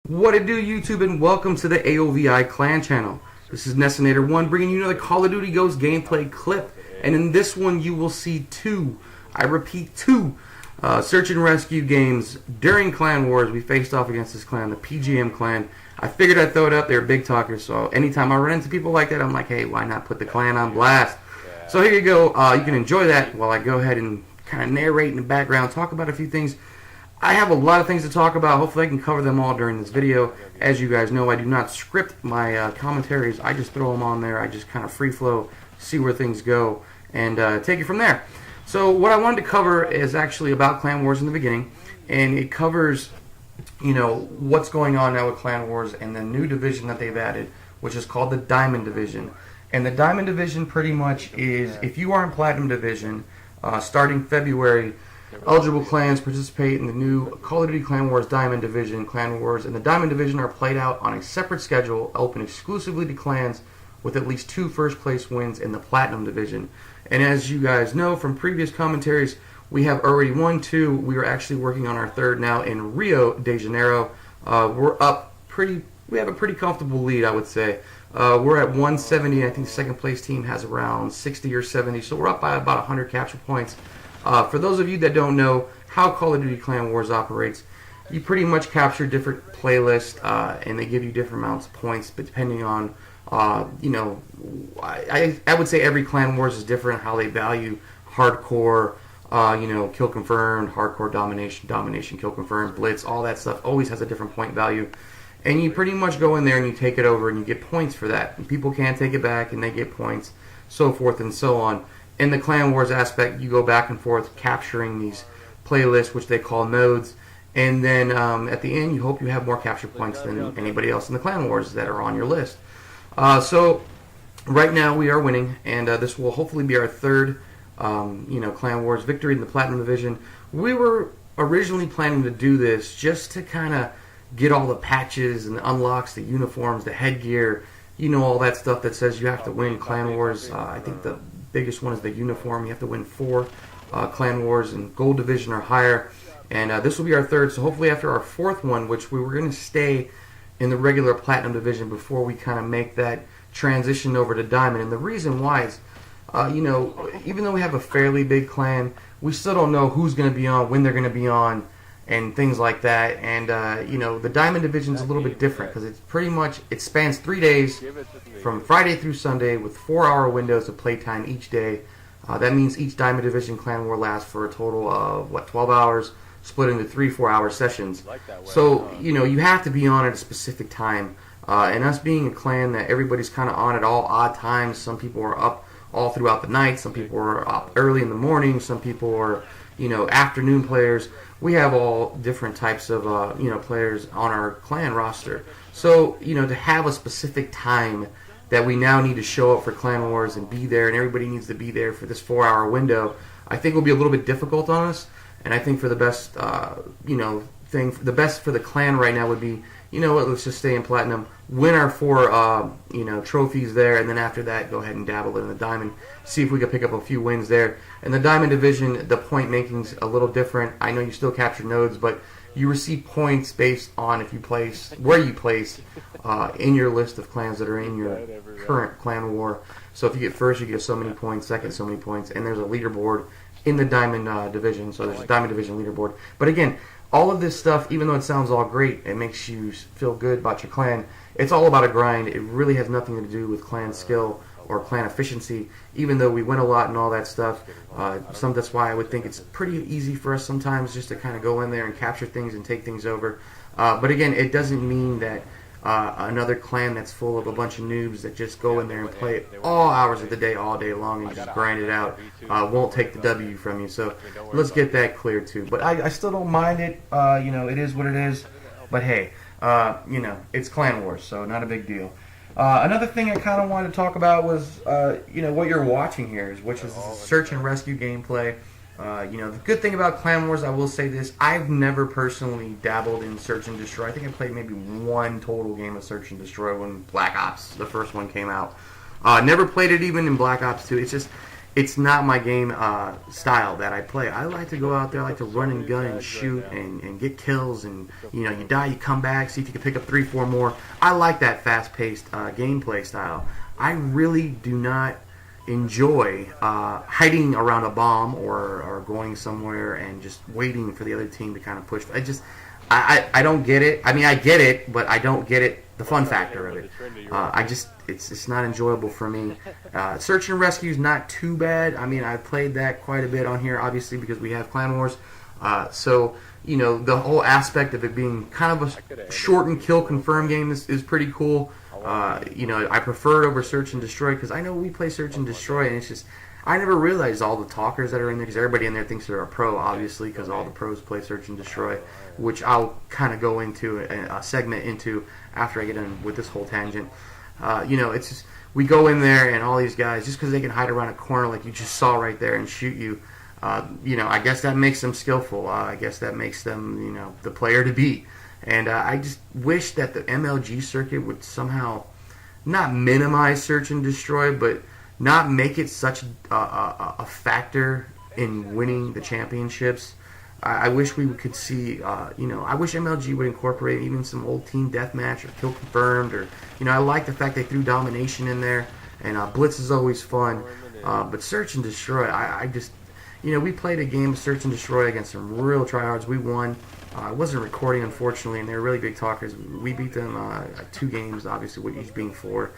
What it do, YouTube, and welcome to the AOVI Clan channel. This is SND bringing you another Call of Duty Ghost gameplay clip, and in this one you will see two, I repeat two, search and rescue games. During Clan Wars, we faced off against this clan, the PGM clan. I figured I'd throw it up, they're big talkers, so anytime I run into people like that, I'm like, hey, why not put the clan on blast? So here you go, you can enjoy that while I go ahead and kind of narrate in the background, talk about a few things. I have a lot of things to talk about. Hopefully I can cover them all during this video. As you guys know, I do not script my commentaries. I just throw them on there. I just kind of free flow, see where things go, and take it from there. So what I wanted to cover is actually about Clan Wars in the beginning, and it covers, you know, what's going on now with Clan Wars and the new division that they've added, which is called the Diamond Division. And the Diamond Division pretty much is, if you are in Platinum Division, starting February, eligible clans participate in the new Call of Duty Clan Wars Diamond Division. Clan Wars and the Diamond Division are played out on a separate schedule, open exclusively to clans with at least 2 first-place wins in the Platinum Division. And as you guys know from previous commentaries, we have already won 2. We are actually working on our 3rd now in Rio de Janeiro. We have a pretty comfortable lead, I would say. We're at 170, and I think the second place team has around 60 or 70, so we're up by about 100 capture points. For those of you that don't know how Call of Duty Clan Wars operates, you pretty much capture different playlists, and they give you different amounts of points, but depending on, you know, I would say every Clan Wars is different, how they value hardcore, you know, kill confirmed, hardcore domination, kill confirmed, blitz, all that stuff always has a different point value. And you pretty much go in there and you take it over and you get points for that. And people can't take it back and they get points, so forth and so on. In the Clan Wars aspect, you go back and forth capturing these playlists, which they call nodes. And then at the end, you hope you have more capture points than anybody else in the Clan Wars that are on your list. So right now we are winning, and this will hopefully be our 3rd you know, Clan Wars victory in the Platinum Division. We were originally planning to do this just to kind of get all the patches and the unlocks, the uniforms, the headgear, you know, all that stuff that says you have to win Clan Wars. I think the biggest one is the uniform. You have to win 4 Clan Wars and Gold Division or higher. And this will be our 3rd, so hopefully after our 4th one, which we were going to stay in the regular Platinum Division before we kind of make that transition over to Diamond. And the reason why is, you know, even though we have a fairly big clan, we still don't know who's going to be on, when they're going to be on, and things like that. And you know, the Diamond Division is a little bit different because it's pretty much, it spans 3 days from Friday through Sunday with 4-hour windows of playtime each day. That means each Diamond Division Clan War lasts for a total of, what, 12 hours, split into 3 4-hour sessions. So, you know, you have to be on at a specific time. And us being a clan that everybody's kind of on at all odd times, some people are up all throughout the night, some people are up early in the morning, some people are, you know, afternoon players. We have all different types of, you know, players on our clan roster. So, you know, to have a specific time that we now need to show up for Clan Wars and be there, and everybody needs to be there for this 4-hour window, I think will be a little bit difficult on us. And I think for the best, you know, the best for the clan right now would be, you know what, let's just stay in Platinum, win our 4, you know, trophies there, and then after that, go ahead and dabble in the Diamond, see if we can pick up a few wins there. In the Diamond Division, the point making's a little different. I know you still capture nodes, but you receive points based on if you place, where you place in your list of clans that are in your current Clan War. So if you get first, you get so many points, second, so many points, and there's a leaderboard in the Diamond Division, so there's a Diamond Division leaderboard. But again, all of this stuff, even though it sounds all great, it makes you feel good about your clan, it's all about a grind. It really has nothing to do with clan skill or clan efficiency, even though we win a lot and all that stuff. That's why I would think it's pretty easy for us sometimes just to kind of go in there and capture things and take things over. But again, it doesn't mean that another clan that's full of a bunch of noobs that just go in there and play all hours of the day, all day long, and just grind it out, won't take the W from you. So let's get that clear too. But I still don't mind it. You know, it is what it is. But hey, you know, it's Clan Wars, so not a big deal. Another thing I kind of wanted to talk about was, you know, what you're watching here, which is search and rescue gameplay. You know, the good thing about Clan Wars, I will say this, I've never personally dabbled in Search and Destroy. I think I played maybe 1 total game of Search and Destroy when Black Ops, the first one, came out. Never played it even in Black Ops 2. It's just, it's not my game style that I play. I like to go out there, I like to run and gun and shoot and get kills, and you die, you come back, see if you can pick up 3-4 more. I like that fast-paced gameplay style. I really do not enjoy hiding around a bomb or going somewhere and just waiting for the other team to kind of push. I don't get it. I mean, I get it, but I don't get it. The fun factor of it. It's not enjoyable for me. Search and rescue is not too bad. I mean, I played that quite a bit on here, obviously, because we have Clan Wars. So, the whole aspect of it being kind of a short and kill confirm game is pretty cool. I prefer it over Search and Destroy, because I know we play Search and Destroy, and it's just, I never realized all the talkers that are in there, because everybody in there thinks they're a pro, obviously, because all the pros play Search and Destroy, which I'll kind of go into a segment into after I get in with this whole tangent. It's just, we go in there, and all these guys, just because they can hide around a corner like you just saw right there and shoot you, I guess that makes them skillful. I guess that makes them, the player to beat. And I just wish that the MLG circuit would somehow not minimize Search and Destroy, but not make it such a factor in winning the championships. I wish we could see, I wish MLG would incorporate even some old team deathmatch or kill confirmed, or, I like the fact they threw domination in there, and Blitz is always fun. But Search and Destroy, I just, we played a game of Search and Destroy against some real tryhards. We won. I wasn't recording, unfortunately, and they're really big talkers. We beat them 2 games, obviously, with each being 4.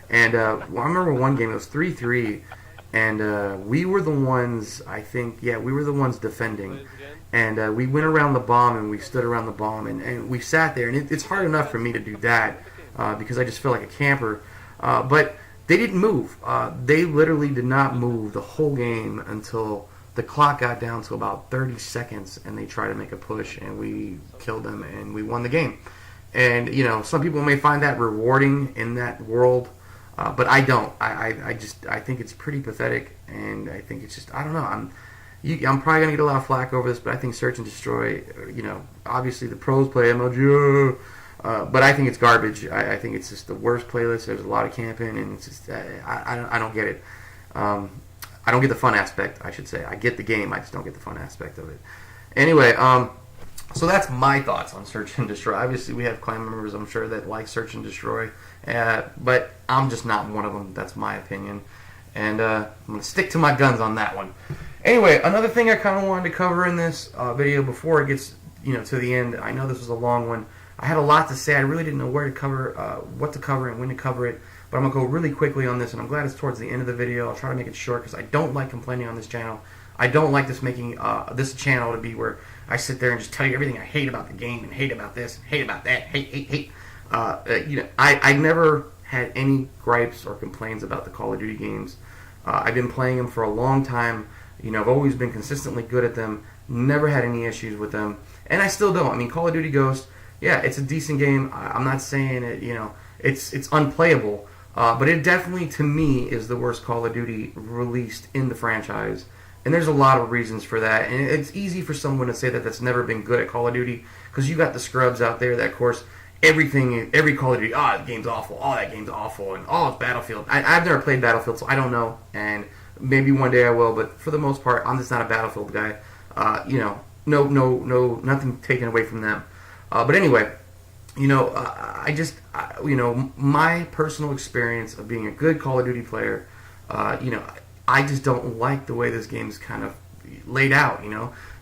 And I remember one game, it was 3-3, and we were the ones, we were the ones defending. And we went around the bomb, and we stood around the bomb, and we sat there. And it's hard enough for me to do that because I just feel like a camper. But they didn't move. They literally did not move the whole game until the clock got down to about 30 seconds, and they tried to make a push, and we killed them, and we won the game. And, some people may find that rewarding in that world, but I don't. I think it's pretty pathetic, and I think it's just, I don't know. I'm probably going to get a lot of flack over this, but I think Search and Destroy, obviously the pros play MLG, but I think it's garbage. I think it's just the worst playlist. There's a lot of camping, and it's just, I don't get it. I don't get the fun aspect, I should say. I get the game, I just don't get the fun aspect of it. Anyway, so that's my thoughts on Search and Destroy. Obviously, we have clan members, I'm sure, that like Search and Destroy, but I'm just not one of them. That's my opinion, and I'm going to stick to my guns on that one. Anyway, another thing I kind of wanted to cover in this video before it gets to the end. I know this was a long one. I had a lot to say. I really didn't know where to cover, what to cover, and when to cover it. But I'm going to go really quickly on this, and I'm glad it's towards the end of the video. I'll try to make it short because I don't like complaining on this channel. I don't like this making this channel to be where I sit there and just tell you everything I hate about the game and hate about this and hate about that. Hate. I never had any gripes or complaints about the Call of Duty games. I've been playing them for a long time. I've always been consistently good at them. Never had any issues with them, and I still don't. I mean, Call of Duty Ghost, yeah, it's a decent game. I'm not saying it. It's unplayable. But it definitely, to me, is the worst Call of Duty released in the franchise. And there's a lot of reasons for that. And it's easy for someone to say that that's never been good at Call of Duty, because you got the scrubs out there that, of course, every Call of Duty, the game's awful, that game's awful, and it's Battlefield. I've never played Battlefield, so I don't know. And maybe one day I will, but for the most part, I'm just not a Battlefield guy. No, nothing taken away from them. But anyway, my personal experience of being a good Call of Duty player, I just don't like the way this game's kind of laid out.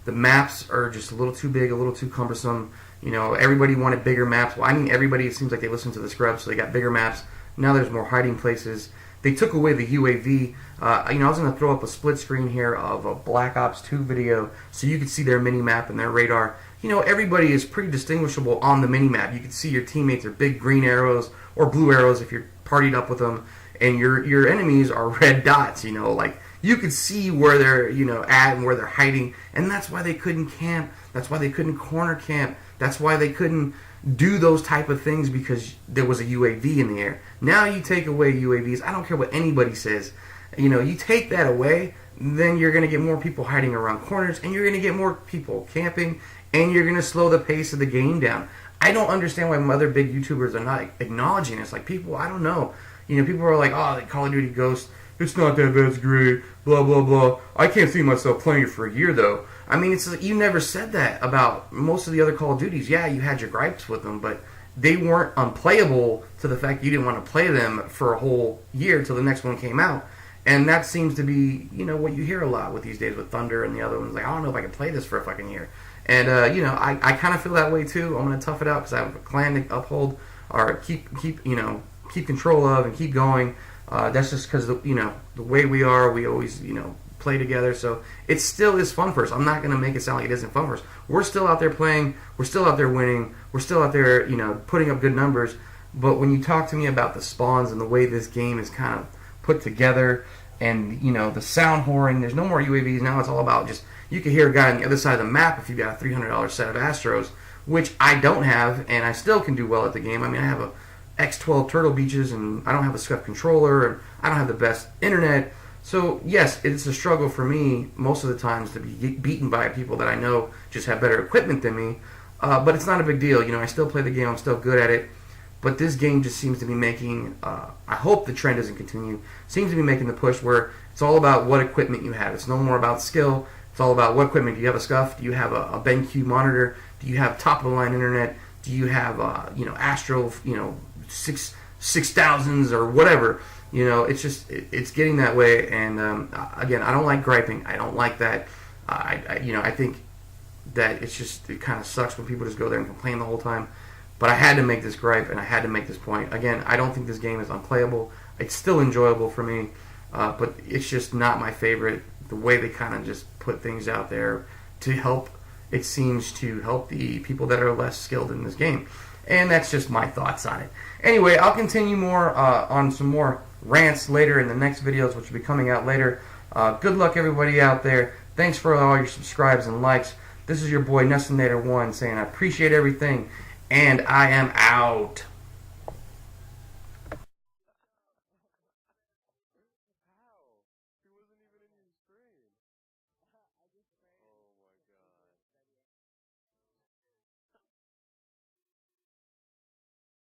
The maps are just a little too big, a little too cumbersome. Everybody wanted bigger maps. Well, I mean, everybody, it seems like they listened to the scrubs, so they got bigger maps. Now there's more hiding places. They took away the UAV. I was going to throw up a split screen here of a Black Ops 2 video so you could see their mini-map and their radar. Everybody is pretty distinguishable on the mini-map. You can see your teammates are big green arrows or blue arrows if you're partied up with them, and your enemies are red dots. You could see where they're at and where they're hiding, and that's why they couldn't camp. That's why they couldn't corner camp. That's why they couldn't do those type of things, because there was a UAV in the air. Now you take away UAVs. I don't care what anybody says. You take that away, then you're going to get more people hiding around corners, and you're going to get more people camping, and you're going to slow the pace of the game down. I don't understand why other big YouTubers are not acknowledging this. Like, people, I don't know. People are like, the Call of Duty Ghost, it's not that bad, it's great, blah, blah, blah. I can't see myself playing it for a year, though. I mean, it's you never said that about most of the other Call of Duties. Yeah, you had your gripes with them, but they weren't unplayable to the fact you didn't want to play them for a whole year till the next one came out. And that seems to be, what you hear a lot with these days with Thunder and the other ones. Like, I don't know if I can play this for a fucking year. And, I kind of feel that way too. I'm going to tough it out because I have a clan to uphold or keep control of and keep going. That's just because, the way we are, we always, play together. So it still is fun for us. I'm not going to make it sound like it isn't fun for us. We're still out there playing. We're still out there winning. We're still out there, putting up good numbers. But when you talk to me about the spawns and the way this game is kind of put together and, the sound whoring, there's no more UAVs. Now it's all about just, you can hear a guy on the other side of the map if you got a $300 set of Astros, which I don't have, and I still can do well at the game. I mean, I have a X12 Turtle Beaches, and I don't have a SCUF controller, and I don't have the best internet. So, yes, it's a struggle for me most of the times to be beaten by people that I know just have better equipment than me. But it's not a big deal. I still play the game. I'm still good at it. But this game just seems to be making, I hope the trend doesn't continue, seems to be making the push where it's all about what equipment you have. It's no more about skill. It's all about what equipment. Do you have a SCUF? Do you have a BenQ monitor? Do you have top-of-the-line internet? Do you have, Astro, 6,000s or whatever? It's just, it's getting that way. And, again, I don't like griping. I don't like that. I think that it kind of sucks when people just go there and complain the whole time. But I had to make this gripe, and I had to make this point. Again, I don't think this game is unplayable. It's still enjoyable for me, but it's just not my favorite. The way they kind of just put things out there to help, it seems to help the people that are less skilled in this game. And that's just my thoughts on it. Anyway, I'll continue more on some more rants later in the next videos, which will be coming out later. Good luck, everybody out there. Thanks for all your subscribes and likes. This is your boy, SND and SNR saying I appreciate everything. And I am out.